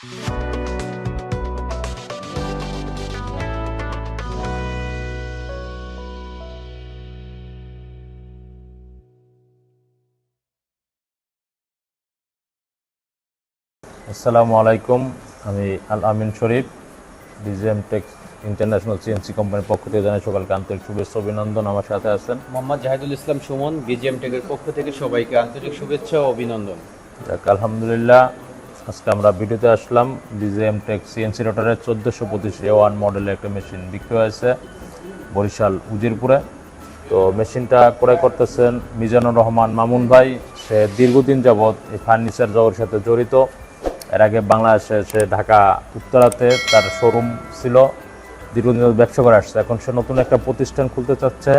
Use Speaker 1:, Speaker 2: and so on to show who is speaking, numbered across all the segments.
Speaker 1: আসসালামু আলাইকুম, আমি আল আমিন শরীফ, BGM টেক ইন্টারন্যাশনাল সিএনসি কোম্পানির পক্ষ থেকে জানাই সকালকে আন্তরিক শুভেচ্ছা অভিনন্দন। আমার সাথে আছেন
Speaker 2: মোহাম্মদ জাহিদুল ইসলাম সুমন, BGM টেকের পক্ষ থেকে সবাইকে আন্তরিক শুভেচ্ছা ও অভিনন্দন।
Speaker 1: আলহামদুলিল্লাহ, আজকে আমরা ভিডিওতে আসলাম। BGM টেক সিএনসি রোটারের 1425 A1 মডেলের একটা মেশিন বিক্রি হয়েছে বরিশাল উজিরপুরে। তো মেশিনটা ক্রয় করতেছেন মিজানুর রহমান মামুন ভাই। সে দীর্ঘদিন যাবৎ এই ফার্নিচার জগতের সাথে জড়িত। এর আগে বাংলাদেশে সে ঢাকা উত্তরাতে তার শোরুম ছিল, দীর্ঘদিন ব্যবসা করে আসছে। এখন সে নতুন একটা প্রতিষ্ঠান খুলতে চাচ্ছে,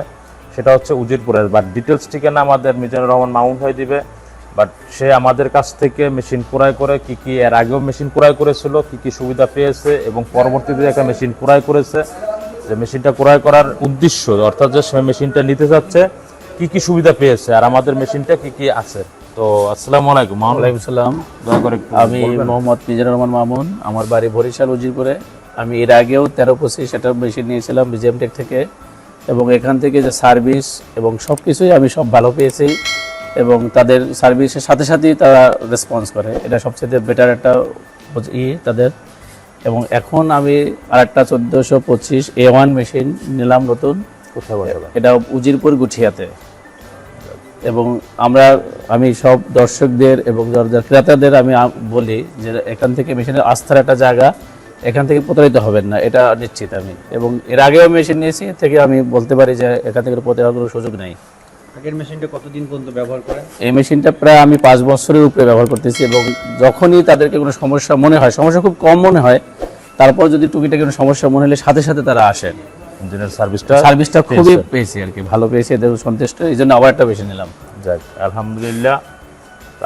Speaker 1: সেটা হচ্ছে উজিরপুরে। বাট ডিটেলস ঠিকানা আমাদের মিজানুর রহমান মামুন ভাই দিবে। বাট সে আমাদের কাছ থেকে মেশিন ক্রয় করে কি এর আগেও মেশিন ক্রয় করেছিল, কি সুবিধা পেয়েছে এবং পরবর্তীতে একটা মেশিন ক্রয় করেছে, যে মেশিনটা ক্রয় করার উদ্দেশ্য অর্থাৎ যে সে মেশিনটা নিতে চাচ্ছে কি সুবিধা পেয়েছে আর আমাদের মেশিনটা কি আছে। তো আসসালামু আলাইকুম।
Speaker 3: ওয়ালাইকুম আসসালাম। আমি মোহাম্মদ মিজানুর রহমান মামুন, আমার বাড়ি বরিশাল উজিরপুরে। আমি এর আগেও 1325 একটা মেশিন নিয়েছিলাম BGM টেক থেকে, এবং এখান থেকে যে সার্ভিস এবং সব কিছুই আমি সব ভালো পেয়েছি, এবং তাদের সার্ভিসের সাথে সাথেই তারা রেসপন্স করে, এটা সবচেয়ে বেটার একটা তাদের। এবং এখন আমি আরেকটা 1425 A1 মেশিন নিলাম নতুন।
Speaker 1: কোথায় বসাবেন?
Speaker 3: এটা উজিরপুর গুঠিয়াতে। এবং আমি সব দর্শকদের এবং ক্রেতাদের আমি বলি যে এখান থেকে মেশিনের আস্থার একটা জায়গা, এখান থেকে প্রতারিত হবেন না, এটা নিশ্চিত আমি। এবং এর আগেও মেশিন নিয়েছি, থেকে আমি বলতে পারি যে এখান থেকে প্রতারণার কোনো সুযোগ নেই।
Speaker 2: আগের মেশিনটা কতদিন পর্যন্ত ব্যবহার করেন?
Speaker 3: এই মেশিনটা প্রায় আমি 5 বছরের উপরে ব্যবহার করতেছি, এবং যখনই তাদেরকে কোনো সমস্যা মনে হয়, সমস্যা খুব কম মনে হয়, তারপর যদি টুকিটাকি কোনো সমস্যা মনে হলে সাথে সাথে তারা আসেন।
Speaker 1: ইঞ্জিনের
Speaker 3: সার্ভিসটা খুবই পেয়েছি আর কি, ভালো পেয়েছি, এদের সন্তুষ্ট, এই জন্য আবার একটা বেশি নিলাম।
Speaker 1: যাক আলহামদুলিল্লাহ,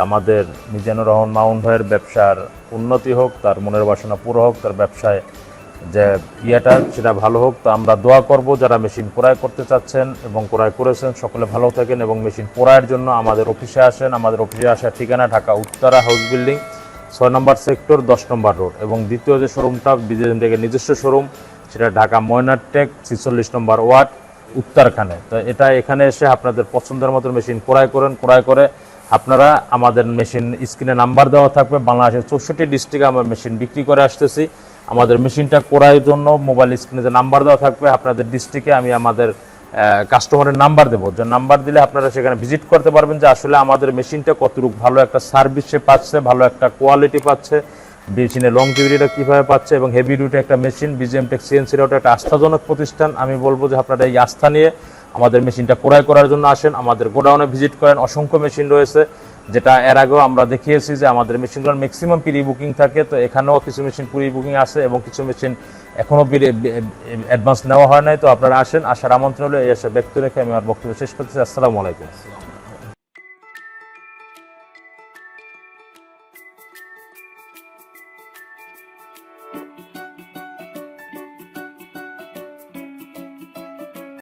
Speaker 1: আমাদের মিজানুর রহমান মামুন ভাইয়ের ব্যবসার উন্নতি হোক, তার মনের বাসনা পুরো হোক, তার ব্যবসায় যে সেটা ভালো হোক। তো আমরা দোয়া করব যারা মেশিন ক্রয় করতে চাচ্ছেন এবং ক্রয় করেছেন সকলে ভালো থাকেন, এবং মেশিন ক্রয়ের জন্য আমাদের অফিসে আসেন। আমাদের অফিসে আসার ঠিকানা ঢাকা উত্তরা হাউস বিল্ডিং 6 নম্বর সেক্টর 10 নম্বর রোড, এবং দ্বিতীয় যে শোরুমটা BGM টেকের নিজস্ব শোরুম, সেটা ঢাকা ময়নারটেক 46 নম্বর ওয়ার্ড উত্তরখানে। তো এটা এখানে এসে আপনাদের পছন্দের মতো মেশিন ক্রয় করে আপনারা আমাদের মেশিন স্ক্রিনে নাম্বার দেওয়া থাকবে। বাংলাদেশের 64 ডিস্ট্রিক্টে আমরা মেশিন বিক্রি করে আসতেছি। আমাদের মেশিনটা ক্রয়ের জন্য মোবাইল স্ক্রিনে যে নাম্বার দেওয়া থাকবে আপনাদের ডিস্ট্রিক্টে, আমি আমাদের কাস্টমারের নাম্বার দেবো, যে নাম্বার দিলে আপনারা সেখানে ভিজিট করতে পারবেন যে আসলে আমাদের মেশিনটা কতটুকু ভালো একটা সার্ভিস সে পাচ্ছে, ভালো একটা কোয়ালিটি পাচ্ছে, মেশিনের লংজিভিটিটা কীভাবে পাচ্ছে, এবং হেভি ডিউটি একটা machine. BGM tech CNC road একটা আস্থাজনক প্রতিষ্ঠান। আমি বলবো যে আপনারা এই আস্থা নিয়ে আমাদের মেশিনটা ক্রয় করার জন্য আসেন, আমাদের গোডাউনে ভিজিট করেন। অসংখ্য মেশিন রয়েছে, যেটা এর আগেও আমরা দেখিয়েছি যে আমাদের মেশিনগুলোর ম্যাক্সিমাম প্রি বুকিং থাকে। তো এখানেও কিছু মেশিন প্রি বুকিং আছে এবং কিছু মেশিন এখনও অ্যাডভান্স নেওয়া হয় নাই। তো আপনারা আসেন, আসার আমন্ত্রণ হলে এই ব্যক্তি রেখে আমি আমার বক্তব্য শেষ করতেছি। আসসালামু আলাইকুম।